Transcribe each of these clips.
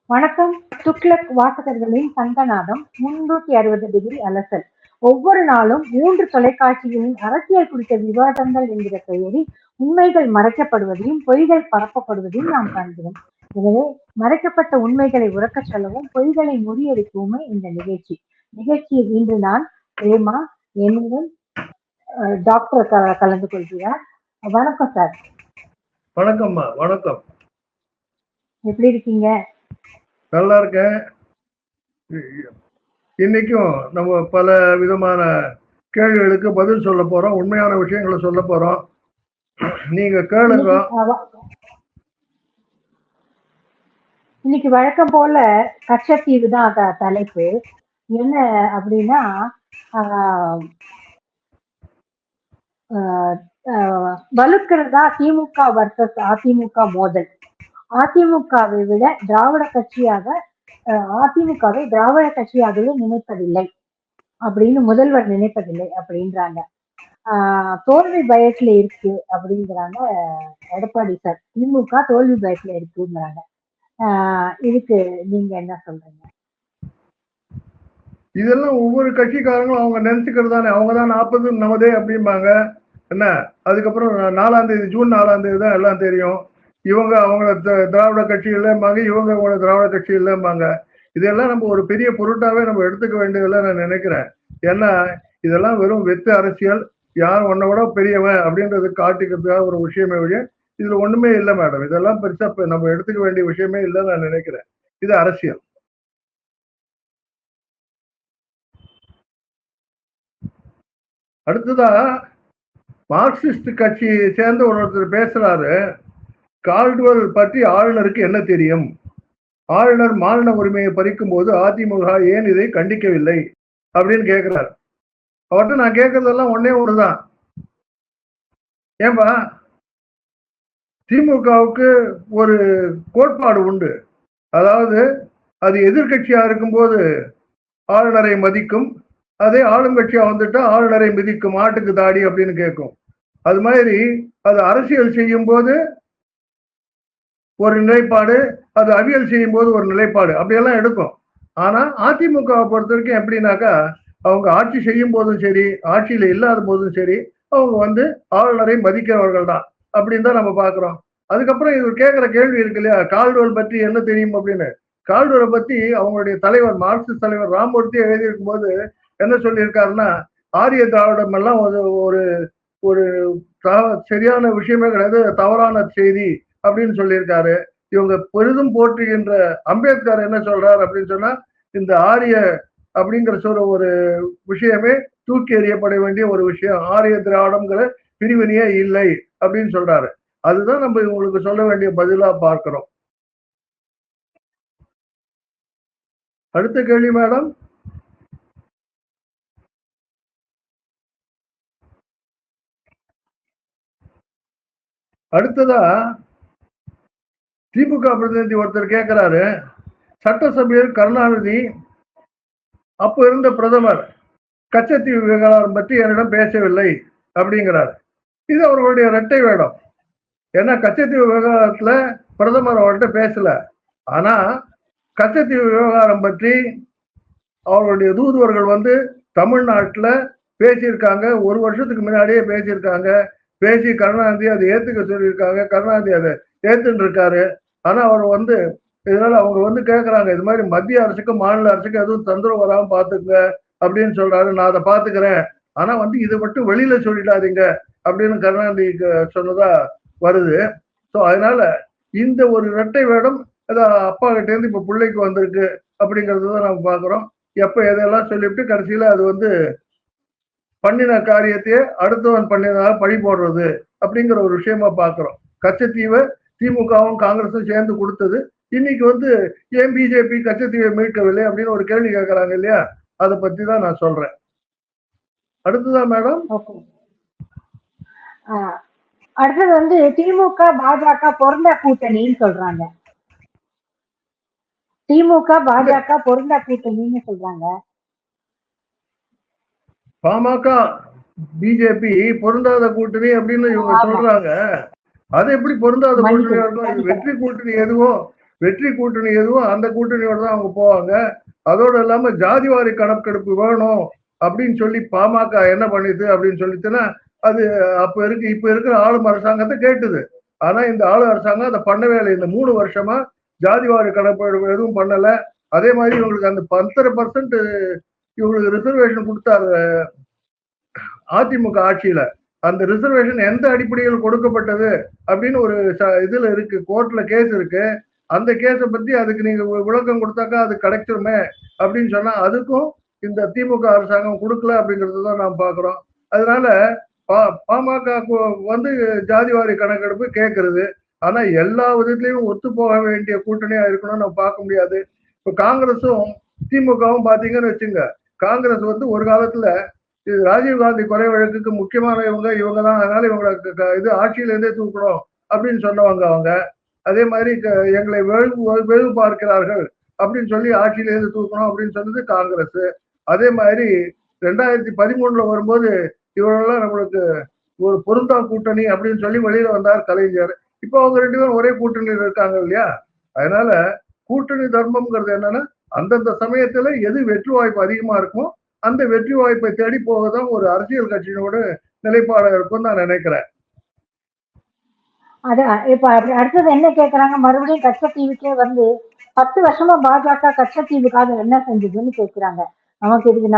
வணக்கம். துக்ளக் வாசகர்களின் சங்கநாதம் 360° அலசல். ஒவ்வொரு நாளும் 3 தொலைக்காட்சிகளின் அரசியல் குறித்த விவாதங்கள் என்கிற பெயரில் உண்மைகள் மறைக்கப்படுவதையும், பொய்கள் பரப்பப்படுவதையும் நாம் காண்கிறோம். எனவே, மறைக்கப்பட்ட உண்மைகளை உரக்கச் சொல்லவும், பொய்களை முறியடிக்கவுமே இந்த நிகழ்ச்சி. நிகழ்ச்சியில் இன்று நான் பிரேமா, என்னுடன் டாக்டர் கலந்து கொள்கிறார். வணக்கம் சார். வணக்கம்மா. வணக்கம். எப்படி இருக்கீங்க? நல்லா இருக்கேன். இன்னைக்கும் நம்ம பல விதமான கேள்விகளுக்கு பதில் சொல்ல போறோம், உண்மையான விஷயங்களை சொல்ல போறோம். நீங்க கேளுங்க. இன்னைக்கு வழக்கம் போல கச்சத்தீவு தான் தலைப்பு. என்ன அப்படின்னா, வலுக்கிறதா திமுக வர்சஸ் அதிமுக மோதல். அதிமுகவை விட திராவிட கட்சியாக அதிமுகவை திராவிட கட்சியாகவே நினைப்பதில்லை அப்படின்னு முதல்வர் நினைப்பதில்லை அப்படின்றாங்க. தோல்வி பயத்துல இருக்கு அப்படிங்கிறாங்க எடப்பாடி சார். திமுக தோல்வி பயத்துல இருக்குங்கிறாங்க. இதுக்கு நீங்க என்ன சொல்றீங்க? இதெல்லாம் ஒவ்வொரு கட்சிக்காரங்களும் அவங்க நினைச்சுக்கிறது தானே. அவங்கதான் 40 நமதே அப்படிம்பாங்க. என்ன, அதுக்கப்புறம் 4ஆம் தேதி, ஜூன் 4ஆம் தேதி தான் எல்லாம் தெரியும். இவங்க அவங்கள திராவிட கட்சி இல்லைம்பாங்க, இவங்க அவங்கள திராவிட கட்சி இல்லைம்பாங்க. இதெல்லாம் நம்ம ஒரு பெரிய பொருட்டாவே நம்ம எடுத்துக்க வேண்டியதில்லை நான் நினைக்கிறேன். ஏன்னா இதெல்லாம் வெறும் வெத்து அரசியல். யார் ஒன்ன விட பெரியவன் அப்படின்றது காட்டிக்கிறதுக்காக ஒரு விஷயமே வழிய இதுல ஒண்ணுமே இல்லை மேடம். இதெல்லாம் பெருசா நம்ம எடுத்துக்க வேண்டிய விஷயமே இல்லைன்னு நான் நினைக்கிறேன். இது அரசியல். அடுத்ததா மார்க்சிஸ்ட் கட்சியை சேர்ந்த ஒருத்தர் பேசுறாரு. கால்டுவெல் பற்றி ஆளுநருக்கு என்ன தெரியும்? ஆளுநர் மாநில உரிமையை பறிக்கும் போது அதிமுக ஏன் இதை கண்டிக்கவில்லை அப்படின்னு கேட்கிறார். அவர்கிட்ட நான் கேட்கறதெல்லாம் ஒன்னே ஒண்ணுதான். ஏன்பா, திமுகவுக்கு ஒரு கோட்பாடு உண்டு. அதாவது அது எதிர்கட்சியா இருக்கும்போது ஆளுநரை மதிக்கும், அதே ஆளுங்கட்சியா வந்துட்டா ஆளுநரை மிதிக்கும், ஆட்டுக்கு தாடி அப்படின்னு கேட்கும். அது மாதிரி அது அரசியல் செய்யும் போது ஒரு நிலைப்பாடு, அது அவியல் செய்யும் போது ஒரு நிலைப்பாடு, அப்படியெல்லாம் எடுக்கும். ஆனா அதிமுகவை பொறுத்த வரைக்கும் எப்படின்னாக்கா, அவங்க ஆட்சி செய்யும் போதும் சரி, ஆட்சியில இல்லாத போதும் சரி, அவங்க ஆளுநரை மதிக்கிறவர்கள் தான் அப்படின்னு தான் நம்ம பாக்குறோம். அதுக்கப்புறம் இவர் கேட்கிற கேள்வி இருக்கு இல்லையா, கால்டுவெல் பற்றி என்ன தெரியும் அப்படின்னு. கால்டுவெலை பத்தி அவங்களுடைய தலைவர், மார்க்சிஸ்ட் தலைவர் ராமமூர்த்தி எழுதியிருக்கும் போது என்ன சொல்லியிருக்காருன்னா, ஆரிய திராவிடம் எல்லாம் ஒரு ஒரு சரியான விஷயமே கிடையாது, தவறான செய்தி அப்படின்னு சொல்லியிருக்காரு. இவங்க பெரிதும் போற்றுகின்ற அம்பேத்கர் என்ன சொல்றாரு அப்படின்னு சொன்னா, இந்த ஆரிய அப்படிங்கிற சொல்ற ஒரு விஷயமே தூக்கி எறியப்பட வேண்டிய ஒரு விஷயம், ஆரிய திராவிடம்ங்கிற பிரிவினையே இல்லை அப்படின்னு சொல்றாரு. அதுதான் நம்ம இவங்களுக்கு சொல்ல வேண்டிய பதிலா பார்க்கிறோம். அடுத்த கேள்வி மேடம். அடுத்ததா திமுக பிரதிநிதி ஒருத்தர் கேட்கிறாரு, சட்டசபையில் கருணாநிதி அப்ப இருந்த பிரதமர் கச்சத்தீவு விவகாரம் பற்றி என்னிடம் பேசவில்லை அப்படிங்கிறார். இது அவர்களுடைய இரட்டை வேடம். ஏன்னா கச்சத்தீவு விவகாரத்துல பிரதமர் அவர்கிட்ட பேசல. ஆனா கச்சத்தீவு விவகாரம் பற்றி அவர்களுடைய தூதுவர்கள் தமிழ்நாட்டுல பேசியிருக்காங்க. ஒரு வருஷத்துக்கு முன்னாடியே பேசியிருக்காங்க. பேசி கருணாநிதி அதை ஏத்துக்க சொல்லியிருக்காங்க. கருணாநிதி அதை ஏத்துன்னு இருக்காரு. ஆனா அவர் இதனால அவங்க கேட்கறாங்க, இது மாதிரி மத்திய அரசுக்கும் மாநில அரசுக்கும் எதுவும் தொந்தரவு வராம பாத்துக்க அப்படின்னு சொல்றாரு. நான் அதை பாத்துக்கிறேன், ஆனா இதை மட்டும் வெளியில சொல்லிடாதீங்க அப்படின்னு கருணாநிதி சொன்னதா வருது. ஸோ அதனால இந்த ஒரு இரட்டை வேடம் அப்பா கிட்ட இருந்து இப்ப பிள்ளைக்கு வந்திருக்கு அப்படிங்கறது தான் நம்ம பாக்குறோம். எப்ப எதெல்லாம் சொல்லிவிட்டு கடைசியில அது பண்ணின காரியத்தையே அடுத்தவன் பண்ணினதாக பழி போடுறது அப்படிங்கிற ஒரு விஷயமா பாக்குறோம். கச்சத்தீவை திமுகவும் காங்கிரஸும் சேர்ந்து கொடுத்தது. இன்னைக்கு ஏன் பிஜேபி கச்சத்தீவை மீட்கவில்லை அப்படின்னு ஒரு கேள்வி கேட்கறாங்க இல்லையா, அதை பத்தி தான் நான் சொல்றேன். அடுத்ததான் மேடம். அடுத்தது திமுக பாஜக பொருந்தா கூட்டணின்னு சொல்றாங்க. திமுக பாஜக பொருந்தா கூட்டணின்னு சொல்றாங்க. பாமக பிஜேபி பொருந்தாத கூட்டணி அப்படின்னு இவங்க சொல்றாங்க. அது எப்படி பொருந்தாத கூட்டணியா இருக்கும்? வெற்றி கூட்டணி எதுவோ வெற்றி கூட்டணி எதுவும் அந்த கூட்டணியோட தான் அவங்க போவாங்க. அதோட இல்லாம ஜாதிவாரி கணக்கெடுப்பு வேணும் அப்படின்னு சொல்லி பாமக என்ன பண்ணிது அப்படின்னு சொல்லிட்டுன்னா, அது இப்ப இருக்கிற ஆளும் அரசாங்கத்தை கேட்டுது. ஆனா இந்த ஆளும் அரசாங்கம் அதை பண்ணவே இல்லை. இந்த 3 வருஷமா ஜாதிவாரி கணக்கெடுப்பு எதுவும் பண்ணல. அதே மாதிரி இவங்களுக்கு அந்த 10% இவங்களுக்கு ரிசர்வேஷன் கொடுத்தாரு அதிமுக ஆட்சியில. அந்த ரிசர்வேஷன் எந்த அடிப்படையில் கொடுக்கப்பட்டது அப்படின்னு ஒரு இதுல இருக்கு, கோர்ட்ல கேஸ் இருக்கு. அந்த கேஸை பத்தி அதுக்கு நீங்க விளக்கம் கொடுத்தாக்கா அது கிடைச்சிருமே அப்படின்னு சொன்னா அதுக்கும் இந்த திமுக அரசாங்கம் கொடுக்கல அப்படிங்கிறது தான் நாம் பார்க்கிறோம். அதனால பாமக வந்து ஜாதிவாரி கணக்கெடுப்பு கேட்கறது. ஆனா எல்லா விதத்திலையும் ஒத்து போக வேண்டிய கூட்டணியா இருக்கணும்னு நம்ம பார்க்க முடியாது. இப்ப காங்கிரஸும் திமுகவும் பாத்தீங்கன்னு வச்சுங்க, காங்கிரஸ் வந்து ஒரு காலத்துல இது ராஜீவ்காந்தி கொலை வழக்குக்கு முக்கியமானவங்க இவங்க தான், அதனால இவங்களை இது ஆட்சியில இருந்தே தூக்கணும் அப்படின்னு சொன்னவங்க அவங்க. அதே மாதிரி எங்களை வெகு பார்க்கிறார்கள் அப்படின்னு சொல்லி ஆட்சியில இருந்து தூக்கணும் அப்படின்னு சொன்னது காங்கிரஸ். அதே மாதிரி 2013 வரும்போது இவரெல்லாம் நம்மளுக்கு ஒரு பொருந்தா கூட்டணி அப்படின்னு சொல்லி வெளியில வந்தார் கலைஞர். இப்போ அவங்க 2 பேரும் ஒரே கூட்டணியில் இருக்காங்க இல்லையா? அதனால கூட்டணி தர்மம்ங்கிறது என்னன்னா, அந்தந்த சமயத்துல எது வெற்றி வாய்ப்பு அதிகமா இருக்குமோ அந்த வெற்றி வாய்ப்பை தேடி போகதான் ஒரு அரசியல் கட்சியினோட நிலைப்பாடு இருக்கும் நான் நினைக்கிறேன். அது இப்ப அடுத்தது என்ன கேக்குறாங்க, மறுபடியும் கச்சத்தீவுக்கே வந்து 10 வருஷமா பாஜக கச்சத்தீவுக்காக என்ன செஞ்சதுன்னு கேக்குறாங்க. நமக்கு இதுக்கு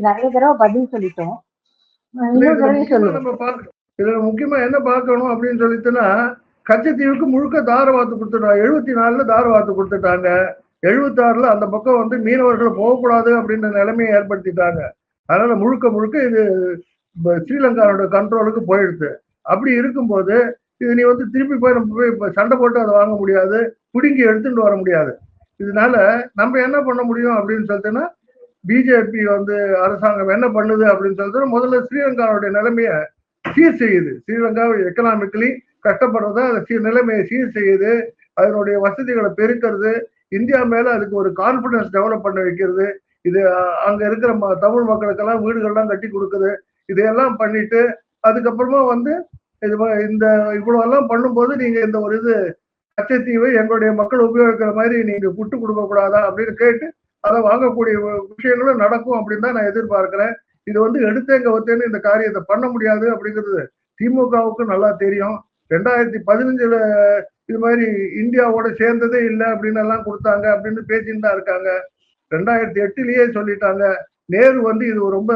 நிறைய தடவை பதில் சொல்லிட்டோம். இதுல முக்கியமா என்ன பார்க்கணும் அப்படின்னு சொல்லிட்டுன்னா, கச்சத்தீவுக்கு முழுக்க தாரவாத்து கொடுத்துட்டாங்க. 74ல தாரவாத்து கொடுத்துட்டாங்க. 76ல அந்த பக்கம் வந்து மீனவர்கள் போகக்கூடாது அப்படின்ற நிலைமையை ஏற்படுத்திட்டாங்க. அதனால முழுக்க இது ஸ்ரீலங்காவோட கண்ட்ரோலுக்கு போயிடுது. அப்படி இருக்கும்போது இது நீ வந்து திருப்பி போய் நம்ம போய் சண்டை போட்டு அதை வாங்க முடியாது, பிடுங்கி எடுத்துட்டு வர முடியாது. இதனால நம்ம என்ன பண்ண முடியும் அப்படின்னு சொல்லிட்டுன்னா, பிஜேபி வந்து அரசாங்கம் என்ன பண்ணுது அப்படின்னு சொல்லிட்டு முதல்ல ஸ்ரீலங்காவுடைய நிலைமையை சீர் செய்யுது. ஸ்ரீலங்காவை எக்கனாமிக்கலி கஷ்டப்படுறத அந்த நிலைமையை சீர் செய்யுது. அதனுடைய வசதிகளை பெருக்கிறது, இந்தியா மேல அதுக்கு ஒரு கான்பிடன்ஸ் டெவலப் பண்ண வைக்கிறது. இது அங்க இருக்கிற தமிழ் மக்களுக்கெல்லாம் வீடுகள்லாம் கட்டி கொடுக்குது. இதையெல்லாம் பண்ணிட்டு அதுக்கப்புறமா வந்து இந்த இவ்வளவு எல்லாம் பண்ணும்போது நீங்க இந்த ஒரு கச்சத்தீவு எங்களுடைய மக்கள் உபயோகிக்கிற மாதிரி நீங்க விட்டு கொடுக்க கூடாதா அப்படின்னு கேட்டு அதை வாங்கக்கூடிய விஷயங்களும் நடக்கும் அப்படின்னு தான் நான் எதிர்பார்க்கிறேன். இது வந்து எடுத்தேங்க ஒத்தேன்னு இந்த காரியத்தை பண்ண முடியாது அப்படிங்கிறது திமுகவுக்கு நல்லா தெரியும். 2015 இது மாதிரி இந்தியாவோட சேர்ந்ததே இல்லை அப்படின்னு எல்லாம் கொடுத்தாங்க அப்படின்னு பேசிட்டு தான் இருக்காங்க. 2008லயே சொல்லிட்டாங்க. நேரு வந்து இது ரொம்ப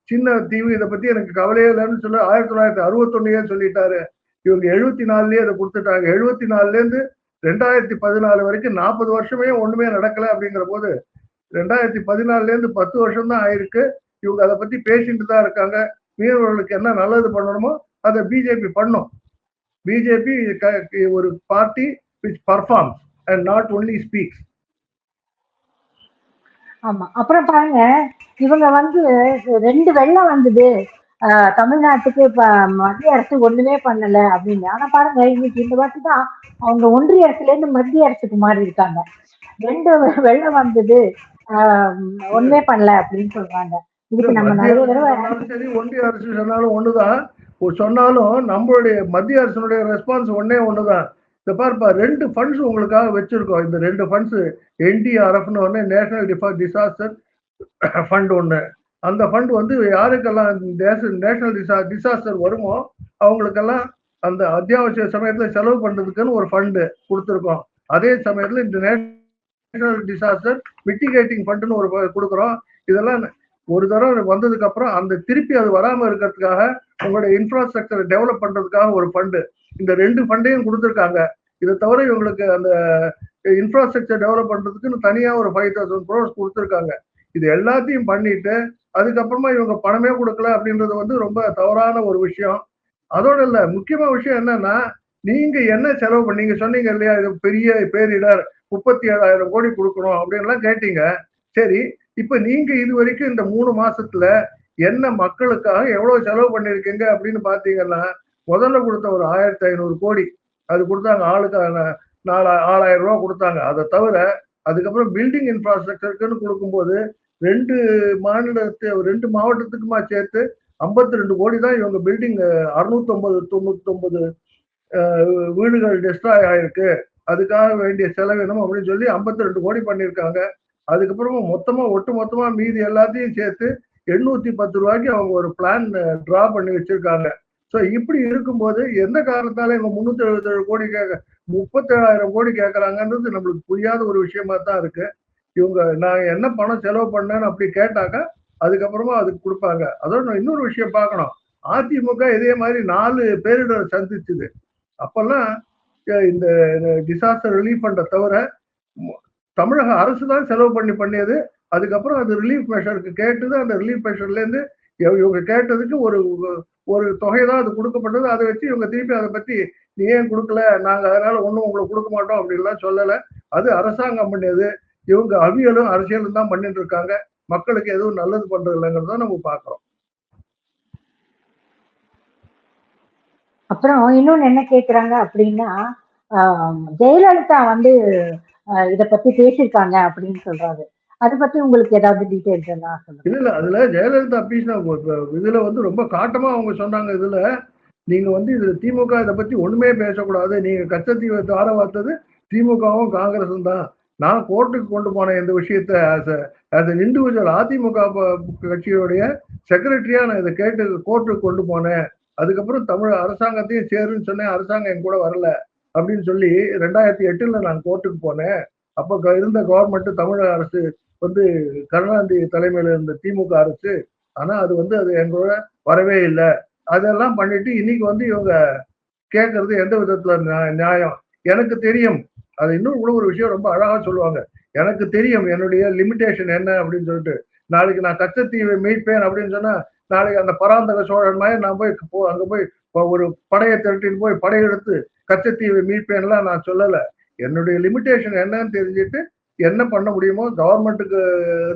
சின்ன தீவு, இதை பத்தி எனக்கு கவலையே இல்லைன்னு சொல்லி 1961 சொல்லிட்டாரு. இவங்க 74லயே அதை கொடுத்துட்டாங்க. 74ல இருந்து 2014 வரைக்கும் 40 வருஷமே ஒண்ணுமே நடக்கல அப்படிங்கிற போது 2014ல இருந்து 10 வருஷம் தான் ஆயிருக்கு. இவங்க அதை பத்தி பேசிட்டு தான் இருக்காங்க. மீனவர்களுக்கு என்ன நல்லது பண்ணணுமோ அதை பிஜேபி பண்ணும். பிஜேபி ஒரு party which performs and not only speaks. ஆமா. அப்புறம் பாருங்க, இவங்க வந்து 2 வெள்ளம் வந்தது தமிழ்நாட்டுக்கு மத்திய அரசு ஒண்ணுமே பண்ணல அப்படின்னு. ஆனா பாருங்க, இன்னைக்கு இந்த வாட்டி தான் அவங்க ஒன்றிய அரசுல இருந்து மத்திய அரசுக்கு மாறி இருக்காங்க. 2 வெள்ளம் வந்தது ஒண்ணுமே பண்ணல அப்படின்னு சொல்றாங்க. இதுக்கு நம்ம நிறைய தடவை சரி ஒன்றிய அரசு சொன்னாலும் ஒண்ணுதான் சொன்னாலும் நம்மளுடைய மத்திய அரசனுடைய ரெஸ்பான்ஸ் ஒண்ணுதான். இந்த பார்ப்பா 2 ஃபண்ட்ஸ் உங்களுக்காக வச்சிருக்கோம். இந்த 2 ஃபண்ட்ஸ் NDRFன்னு ஒன்று, நேஷனல் டிசாஸ்டர் ஃபண்ட் ஒன்று. அந்த ஃபண்ட் வந்து யாருக்கெல்லாம் நேஷனல் டிசாஸ்டர் வருமோ அவங்களுக்கெல்லாம் அந்த அத்தியாவசிய சமயத்துல செலவு பண்றதுக்குன்னு ஒரு ஃபண்டு கொடுத்துருக்கோம். அதே சமயத்துல இந்த நேஷனல் டிசாஸ்டர் மிட்டிகேட்டிங் ஃபண்டுன்னு ஒரு கொடுக்குறோம். இதெல்லாம் ஒரு தடவை வந்ததுக்கு அப்புறம் அந்த திருப்பி அது வராம இருக்கிறதுக்காக உங்களுடைய இன்ஃப்ராஸ்ட்ரக்சரை டெவலப் பண்றதுக்காக ஒரு ஃபண்டு, இந்த 2 ஃபண்டையும் கொடுத்துருக்காங்க. இதை தவிர இவங்களுக்கு அந்த இன்ஃப்ராஸ்ட்ரக்சர் டெவலப் பண்றதுக்குன்னு தனியா ஒரு 5,000 crores கொடுத்துருக்காங்க. இது எல்லாத்தையும் பண்ணிட்டு அதுக்கப்புறமா இவங்க பணமே கொடுக்கல அப்படின்றது வந்து ரொம்ப தவறான ஒரு விஷயம். அதோட இல்ல, முக்கியமான விஷயம் என்னன்னா, நீங்க என்ன செலவு பண்ணீங்க சொன்னீங்க இல்லையா, இது பெரிய பேரிடர் 37,000 கோடி கொடுக்கணும் அப்படின்லாம் கேட்டீங்க. சரி, இப்ப நீங்க இது வரைக்கும் இந்த 3 மாசத்துல என்ன மக்களுக்காக எவ்வளவு செலவு பண்ணிருக்கீங்க அப்படின்னு பாத்தீங்கன்னா, முதல்ல கொடுத்த ஒரு 1,500 கோடி அது கொடுத்தாங்க. ஆளுக்கு 4,000 ரூபாய் கொடுத்தாங்க. அதை தவிர அதுக்கப்புறம் பில்டிங் இன்ஃப்ராஸ்ட்ரக்சருக்குன்னு கொடுக்கும்போது 2 மாவட்டத்துக்குமா சேர்த்து 52 கோடி தான் இவங்க பில்டிங் 699 வீடுகள் டெஸ்ட்ராய் ஆயிருக்கு அதுக்காக வேண்டிய செலவினம் அப்படின்னு சொல்லி 52 கோடி பண்ணியிருக்காங்க. அதுக்கப்புறமா ஒட்டு மொத்தமா மீதி எல்லாத்தையும் சேர்த்து 810 ரூபாய்க்கு அவங்க ஒரு பிளான் டிரா பண்ணி வச்சிருக்காங்க. ஸோ இப்படி இருக்கும்போது எந்த காரணத்தால இவங்க 377 கோடி 37,000 கோடி கேட்கறாங்கன்றது நம்மளுக்கு புரியாத ஒரு விஷயமா தான் இருக்கு. இவங்க நான் என்ன பணம் செலவு பண்ணேன்னு அப்படி கேட்டாக்க அதுக்கப்புறமா அதுக்கு கொடுப்பாங்க. அதோட இன்னொரு விஷயம் பார்க்கணும். அதிமுக இதே மாதிரி 4 பேரிடரை சந்திச்சுது. அப்பெல்லாம் இந்த டிசாஸ்டர் ரிலீஃப் ஃபண்டை தவிர தமிழக அரசு தான் செலவு பண்ணியது. அதுக்கப்புறம் அது ரிலீஃப் மெஷருக்கு கேட்டது. அந்த ரிலீஃப் மெஷர்ல இருந்து இவங்க கேட்டதுக்கு ஒரு ஒரு தொகை தான் அது கொடுக்கப்பட்டது. அதை வச்சு இவங்க திருப்பி அதை பத்தி நீ ஏன் கொடுக்கல, நாங்க அதனால ஒண்ணும் உங்களுக்கு கொடுக்க மாட்டோம் அப்படின்லாம் சொல்லல. அது அரசாங்கம் பண்ணியது. இவங்க அவியலும் அரசியலும் தான் பண்ணிட்டு இருக்காங்க. மக்களுக்கு எதுவும் நல்லது பண்றது இல்லைங்கிறத நம்ம பாக்குறோம். அப்புறம் இன்னொன்னு என்ன கேக்குறாங்க அப்படின்னா, ஜெயலலிதா வந்து இத பத்தி பேசியிருக்காங்க அப்படின்னு சொல்றாரு. அதை பத்தி உங்களுக்கு ஏதாவது டீடைல்ஸ் எல்லாம் சொல்லுங்க. இல்ல அதுல ஜெயலலிதா பேசின இதுல வந்து ரொம்ப காட்டமா அவங்க சொன்னாங்க. இதுல நீங்க வந்து இதுல திமுக இதை பத்தி ஒண்ணுமே பேசக்கூடாது. நீங்க கச்சத்தீவை தார வார்த்தது திமுகவும் காங்கிரஸும் தான். நான் கோர்ட்டுக்கு கொண்டு போனேன் இந்த விஷயத்த ஆஸ் அன் இண்டிவிஜுவல் அதிமுக கட்சியுடைய செக்ரட்டரியா நான் இதை கேட்டு கோர்ட்டுக்கு கொண்டு போனேன். அதுக்கப்புறம் தமிழ் அரசாங்கத்தையும் சேருன்னு சொன்னேன். அரசாங்கம் என் கூட வரல அப்படின்னு சொல்லி 2008 நான் கோர்ட்டுக்கு போனேன். அப்ப இருந்த கவர்மெண்ட் தமிழக அரசு வந்து கருணாநிதி தலைமையில இருந்த திமுக அரசு. ஆனா அது வந்து அது எங்களோட வரவே இல்லை. அதெல்லாம் பண்ணிட்டு இன்னைக்கு வந்து இவங்க கேட்கறது எந்த விதத்துல நியாயம்? எனக்கு தெரியும். அது இன்னும் கூட ஒரு விஷயம் ரொம்ப அழகா சொல்லுவாங்க. எனக்கு தெரியும் என்னுடைய லிமிடேஷன் என்ன அப்படின்னு சொல்லிட்டு. நாளைக்கு நான் கச்சத்தீவை மீட்பேன் அப்படின்னு சொன்னா நாளைக்கு அந்த பராந்தக சோழன் மாதிரி நான் போய் அங்க போய் ஒரு படையை திரட்டின்னு போய் படையெடுத்து கச்சத்தீவை மீட்பேன்லாம் நான் சொல்லல. என்னுடைய லிமிடேஷன் என்னன்னு தெரிஞ்சுட்டு என்ன பண்ண முடியுமோ கவர்மெண்ட்டுக்கு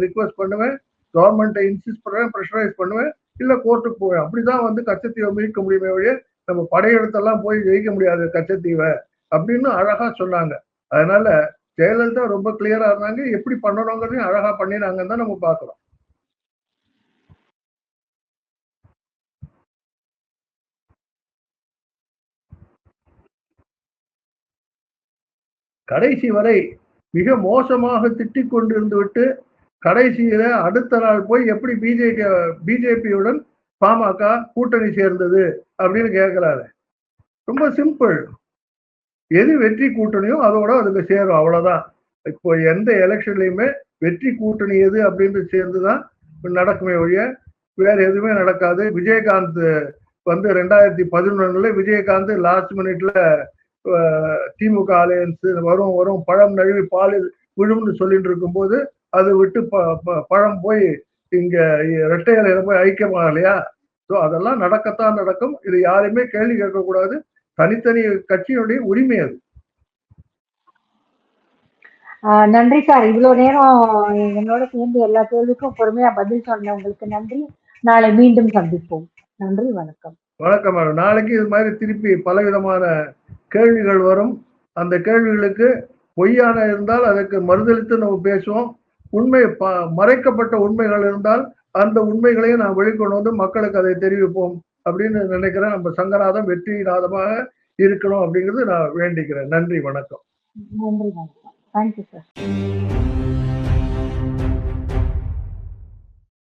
ரிக்வெஸ்ட் பண்ணுவேன். கவர்மெண்ட்டை இன்சிஸ்ட் பண்ணுவேன், ப்ரெஷரைஸ் பண்ணுவேன், இல்ல கோர்ட்டுக்கு போவேன். அப்படிதான் வந்து கச்சத்தீவை மீட்க முடியுமே வழிய நம்ம படையெடுத்தெல்லாம் போய் ஜெயிக்க முடியாது கச்சத்தீவை அப்படின்னு அழகா சொன்னாங்க. அதனால ஜெயலலிதா ரொம்ப கிளியரா இருந்தாங்க. எப்படி பண்ணணுங்கிறதையும் அழகா பண்ணினாங்கன்னு தான் நம்ம பாக்குறோம். கடைசி வரை மிக மோசமாக திட்டிக் கொண்டிருந்து விட்டு கடைசியில அடுத்த நாள் போய் எப்படி பிஜேபியுடன் பாமக கூட்டணி சேர்ந்தது அப்படின்னு கேட்கிறாரு. ரொம்ப சிம்பிள். எது வெற்றி கூட்டணியோ அதோட அதுக்கு சேரும், அவ்வளவுதான். இப்போ எந்த எலெக்ஷன்லயுமே வெற்றி கூட்டணி எது அப்படின்னு சேர்ந்துதான் நடக்குமே ஒழிய வேற எதுவுமே நடக்காது. விஜயகாந்த் வந்து 2011 விஜயகாந்த் லாஸ்ட் மினிட்ல திமுக அலையன்ஸ் வரும் பழம் நழுவி பாலில் விழும்னு சொல்லிட்டு இருக்கும்போது அது விட்டு பழம் போய் இங்க இரட்டை இலையில போய் ஐக்கியமாகலையா? ஸோ அதெல்லாம் நடக்கத்தான் நடக்கும். இது யாருமே கேள்வி கேட்கக்கூடாது. தனித்தனி கட்சியினுடைய உரிமை அது. நன்றி சார். இவ்வளவு நேரம் என்னோட சேர்ந்து எல்லா கேள்விக்கும் பொறுமையா பதில் சொன்ன உங்களுக்கு நன்றி. நாளை மீண்டும் சந்திப்போம். நன்றி, வணக்கம். வணக்கம். நாளைக்கு இது மாதிரி திருப்பி பலவிதமான கேள்விகள் வரும். அந்த கேள்விகளுக்கு பொய்யான இருந்தால் அதற்கு மறுதளித்து நம்ம பேசுவோம். உண்மை மறைக்கப்பட்ட உண்மைகள் இருந்தால் அந்த உண்மைகளையும் நான் வெளிக்கொண்டு வந்து மக்களுக்கு அதை தெரிவிப்போம் அப்படின்னு நினைக்கிறேன். நம்ம சங்கநாதம் வெற்றி நாதமாக இருக்கணும் அப்படிங்கிறது நான் வேண்டிக்கிறேன். நன்றி, வணக்கம். நன்றி, வணக்கம். Thank you sir.